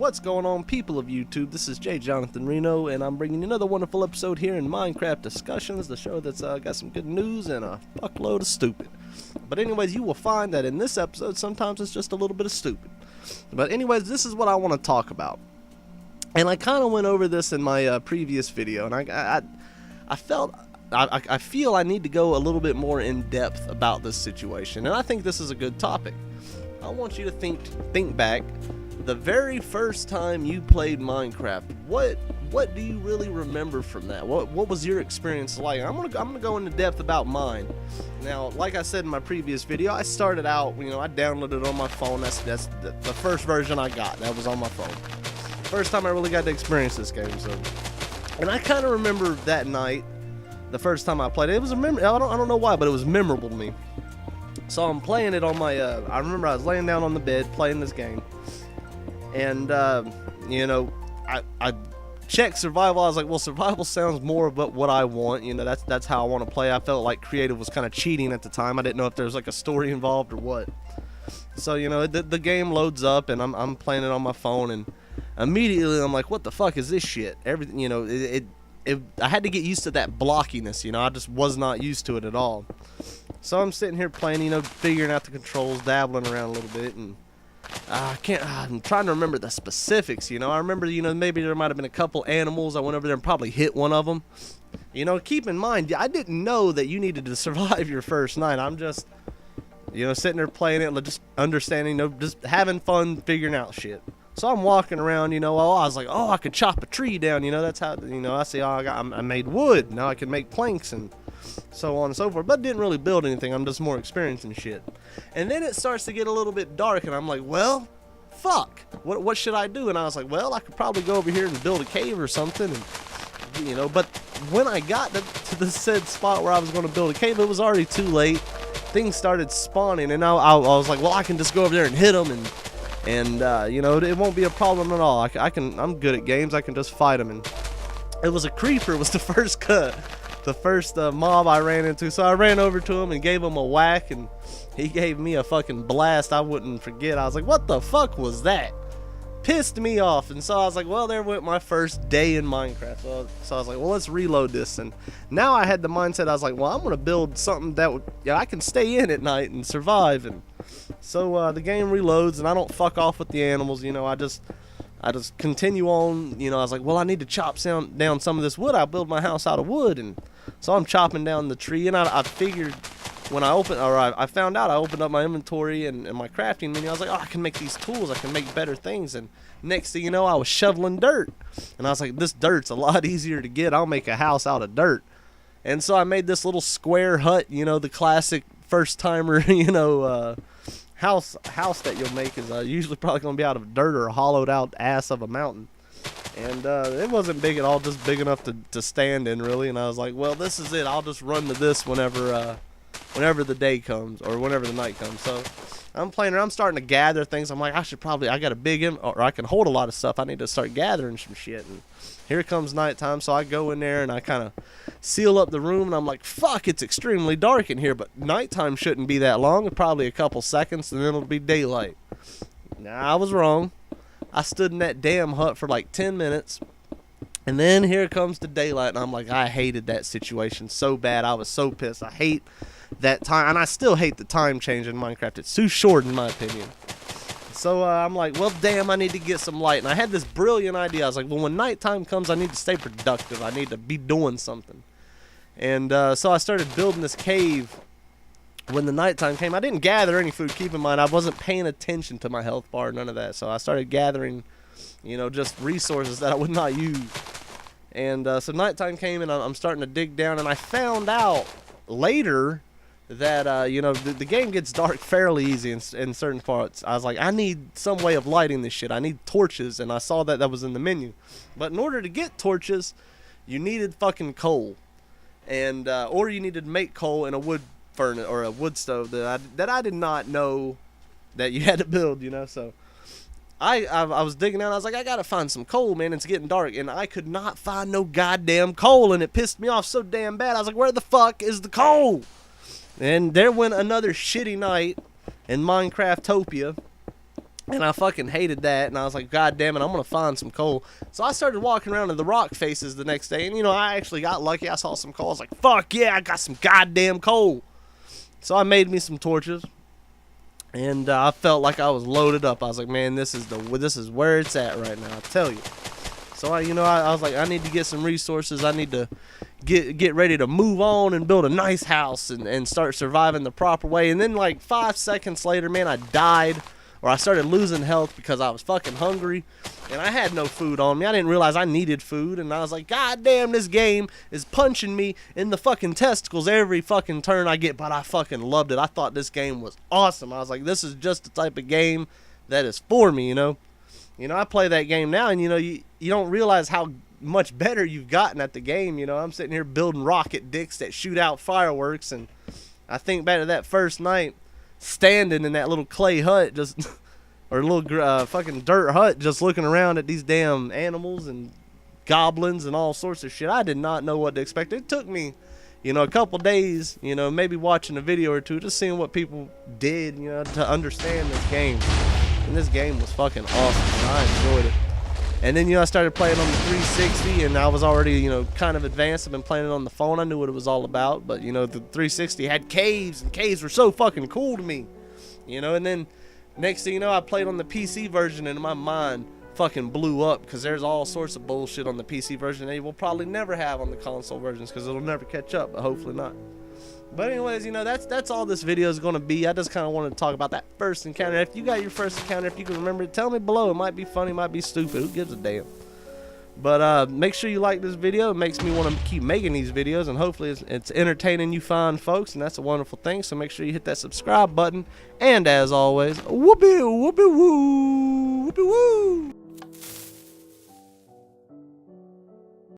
What's going on, people of YouTube? This is jjonathanreno, and I'm bringing you another wonderful episode here in Minecraft Discussions, the show that's got some good news and a fuckload of stupid. But anyways, you will find that in this episode, sometimes it's just a little bit of stupid. But anyways, this is what I want to talk about. And I kind of went over this in my previous video, and I feel I need to go a little bit more in depth about this situation, and I think this is a good topic. I want you to think back. The very first time you played Minecraft, what do you really remember from that? What was your experience like? I'm gonna go into depth about mine. Now, like I said in my previous video, I started out, I downloaded it on my phone. That's the first version I got. That was on my phone. First time I really got to experience this game. So, and I kind of remember that night, the first time I played it. It was I don't know why, but it was memorable to me. So I'm playing it on my. I remember I was laying down on the bed playing this game. And, I checked survival. I was like, well, survival sounds more about what I want. That's how I want to play. I felt like creative was kind of cheating at the time. I didn't know if there was like a story involved or what. So, the game loads up and I'm playing it on my phone, and immediately I'm like, what the fuck is this shit? Everything, I had to get used to that blockiness, I just was not used to it at all. So I'm sitting here playing, figuring out the controls, dabbling around a little bit, and I'm trying to remember the specifics, I remember, maybe there might have been a couple animals. I went over there and probably hit one of them. Keep in mind, I didn't know that you needed to survive your first night. I'm just, sitting there playing it, just understanding, just having fun, figuring out shit. So I'm walking around, I was like, oh, I could chop a tree down, that's how, I say, oh, I made wood. Now I can make planks and so on and so forth, but didn't really build anything. I'm just more experiencing shit. And then it starts to get a little bit dark, and I'm like, well, fuck, what should I do? And I was like, well, I could probably go over here and build a cave or something, and but when I got to the said spot where I was going to build a cave, it was already too late. Things started spawning, and I was like, well, I can just go over there and hit them, and it won't be a problem at all. I'm good at games. I can just fight them. And it was a creeper was the first mob I ran into. So I ran over to him and gave him a whack, and he gave me a fucking blast I wouldn't forget. I was like, what the fuck was that? Pissed me off. And so I was like, well, there went my first day in Minecraft. So I was like, well, let's reload this. And now I had the mindset, I was like, well, I'm gonna build something that I can stay in at night and survive. And so the game reloads, and I don't fuck off with the animals. I just continue on. I was like, well, I need to chop down some of this wood. I build my house out of wood, and so I'm chopping down the tree. And I figured when I found out, I opened up my inventory and my crafting menu. I was like, oh, I can make these tools. I can make better things. And next thing you know, I was shoveling dirt, and I was like, this dirt's a lot easier to get. I'll make a house out of dirt. And so I made this little square hut. The classic first timer, house that you'll make is usually probably going to be out of dirt or a hollowed out ass of a mountain. And it wasn't big at all, just big enough to stand in, really. And I was like, well, this is it. I'll just run to this whenever the day comes or whenever the night comes. So I'm playing around. I'm starting to gather things. I'm like, I got a big or I can hold a lot of stuff. I need to start gathering some shit. And here comes nighttime, so I go in there and I kind of seal up the room, and I'm like, fuck, it's extremely dark in here, but nighttime shouldn't be that long, probably a couple seconds, and then it'll be daylight. Nah, I was wrong. I stood in that damn hut for like 10 minutes, and then here comes the daylight, and I'm like, I hated that situation so bad. I was so pissed. I hate that time, and I still hate the time change in Minecraft. It's too short in my opinion. So I'm like, well, damn, I need to get some light. And I had this brilliant idea. I was like, well, when nighttime comes, I need to stay productive. I need to be doing something. And so I started building this cave. When the nighttime came, I didn't gather any food. Keep in mind, I wasn't paying attention to my health bar, none of that. So I started gathering, just resources that I would not use. And so nighttime came, and I'm starting to dig down. And I found out later that the game gets dark fairly easy in certain parts. I was like, I need some way of lighting this shit. I need torches, and I saw that was in the menu. But in order to get torches, you needed fucking coal, and or you needed to make coal in a wood furnace or a wood stove that I did not know that you had to build. So I was digging out. I was like, I gotta find some coal, man. It's getting dark, and I could not find no goddamn coal, and it pissed me off so damn bad. I was like, where the fuck is the coal? And there went another shitty night in Minecraftopia. And I fucking hated that, and I was like, God damn it, I'm gonna find some coal. So I started walking around in the rock faces the next day, and I actually got lucky. I saw some coal. I was like, fuck yeah, I got some goddamn coal. So I made me some torches, and I felt like I was loaded up. I was like, man, this is where it's at right now, I tell you. So I was like, I need to get some resources. I need to get ready to move on and build a nice house and start surviving the proper way. And then like 5 seconds later, man, I died. Or I started losing health because I was fucking hungry and I had no food on me. I didn't realize I needed food, and I was like, God damn, this game is punching me in the fucking testicles every fucking turn I get, but I fucking loved it. I thought this game was awesome. I was like, this is just the type of game that is for me, I play that game now, and you don't realize how much better you've gotten at the game. I'm sitting here building rocket dicks that shoot out fireworks, and I think back to that first night standing in that little clay hut, just or little fucking dirt hut, just looking around at these damn animals and goblins and all sorts of shit. I did not know what to expect. It took me a couple days, maybe watching a video or two, just seeing what people did, to understand this game. And this game was fucking awesome, and I enjoyed it. And then I started playing on the 360, and I was already kind of advanced. I've been playing it on the phone. I knew what it was all about, but the 360 had caves, and caves were so fucking cool to me. And then next thing you know, I played on the PC version, and my mind fucking blew up because there's all sorts of bullshit on the PC version they will probably never have on the console versions because it'll never catch up, but hopefully not. But anyways, that's all this video is going to be. I just kind of wanted to talk about that first encounter. If you got your first encounter, if you can remember it, tell me below. It might be funny, it might be stupid. Who gives a damn? But make sure you like this video. It makes me want to keep making these videos, and hopefully it's entertaining you fine folks, and that's a wonderful thing. So make sure you hit that subscribe button. And as always, whoopie whoopie woo, whoopie woo.